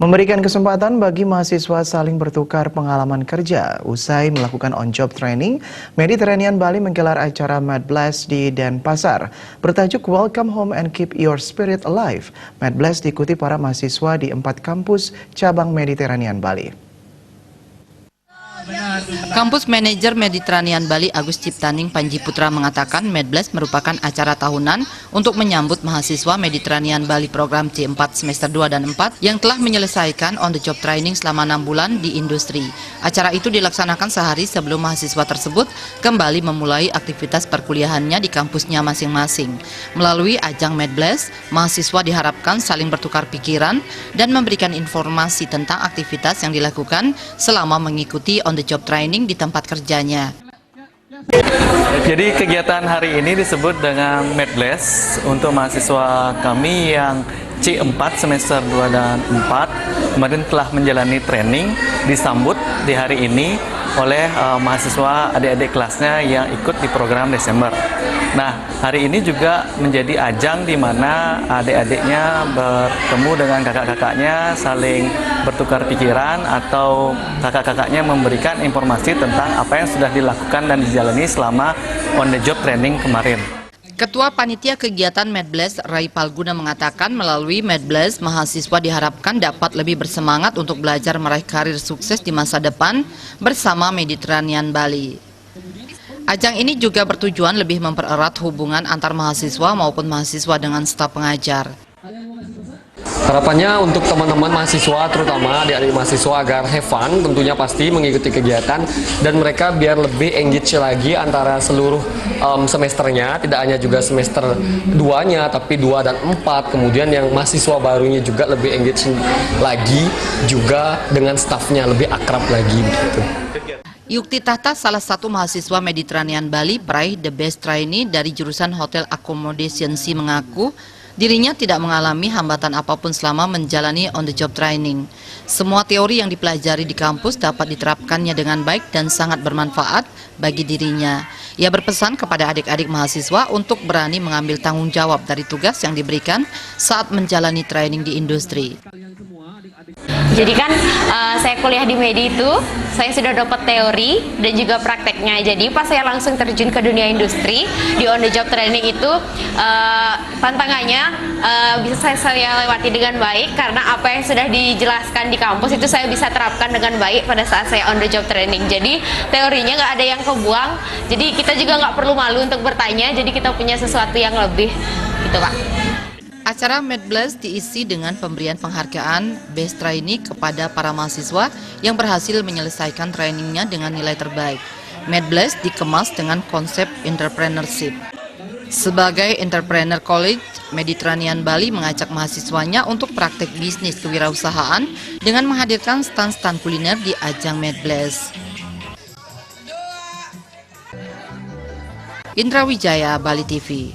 Memberikan kesempatan bagi mahasiswa saling bertukar pengalaman kerja. Usai melakukan on-job training, Mediterranean Bali menggelar acara Medblast di Denpasar bertajuk Welcome Home and Keep Your Spirit Alive. Medblast diikuti para mahasiswa di 4 kampus cabang Mediterranean Bali. Kampus Manajer Mediterranean Bali Agus Ciptaning Panji Putra mengatakan Medblast merupakan acara tahunan untuk menyambut mahasiswa Mediterranean Bali program C4 semester 2 dan 4 yang telah menyelesaikan on the job training selama 6 bulan di industri. Acara itu dilaksanakan sehari sebelum mahasiswa tersebut kembali memulai aktivitas perkuliahannya di kampusnya masing-masing. Melalui ajang Medblast, mahasiswa diharapkan saling bertukar pikiran dan memberikan informasi tentang aktivitas yang dilakukan selama mengikuti on the job training di tempat kerjanya. Jadi kegiatan hari ini disebut dengan Medblast untuk mahasiswa kami yang C4 semester 2 dan 4 kemarin telah menjalani training, disambut di hari ini oleh mahasiswa adik-adik kelasnya yang ikut di program Desember. Nah, hari ini juga menjadi ajang di mana adik-adiknya bertemu dengan kakak-kakaknya, saling bertukar pikiran atau kakak-kakaknya memberikan informasi tentang apa yang sudah dilakukan dan dijalani selama on the job training kemarin. Ketua Panitia Kegiatan Medblast Rai Palguna mengatakan melalui Medblast mahasiswa diharapkan dapat lebih bersemangat untuk belajar meraih karir sukses di masa depan bersama Mediterranean Bali. Ajang ini juga bertujuan lebih mempererat hubungan antar mahasiswa maupun mahasiswa dengan staf pengajar. Harapannya untuk teman-teman mahasiswa, terutama adik-adik mahasiswa agar have fun, tentunya pasti mengikuti kegiatan dan mereka biar lebih engage lagi antara seluruh semesternya, tidak hanya juga semester 2-nya tapi 2 dan 4, kemudian yang mahasiswa barunya juga lebih engage lagi juga dengan stafnya, lebih akrab lagi begitu. Yukti Tahta, salah satu mahasiswa Mediterranean Bali, peraih The Best Trainee dari jurusan Hotel Accommodation C mengaku dirinya tidak mengalami hambatan apapun selama menjalani on the job training. Semua teori yang dipelajari di kampus dapat diterapkannya dengan baik dan sangat bermanfaat bagi dirinya. Ia berpesan kepada adik-adik mahasiswa untuk berani mengambil tanggung jawab dari tugas yang diberikan saat menjalani training di industri. Jadi kan saya kuliah di Medi itu, saya sudah dapat teori dan juga prakteknya. Jadi pas saya langsung terjun ke dunia industri, di on the job training itu tantangannya bisa saya lewati dengan baik karena apa yang sudah dijelaskan di kampus itu saya bisa terapkan dengan baik pada saat saya on the job training. Jadi teorinya nggak ada yang kebuang, jadi kita juga nggak perlu malu untuk bertanya, jadi kita punya sesuatu yang lebih gitu Pak. Acara Medblast diisi dengan pemberian penghargaan Best Trainee kepada para mahasiswa yang berhasil menyelesaikan trainingnya dengan nilai terbaik. Medblast dikemas dengan konsep entrepreneurship. Sebagai entrepreneur college, Mediterranean Bali mengajak mahasiswanya untuk praktek bisnis kewirausahaan dengan menghadirkan stand-stand kuliner di ajang Medblast. Indra Wijaya, Bali TV.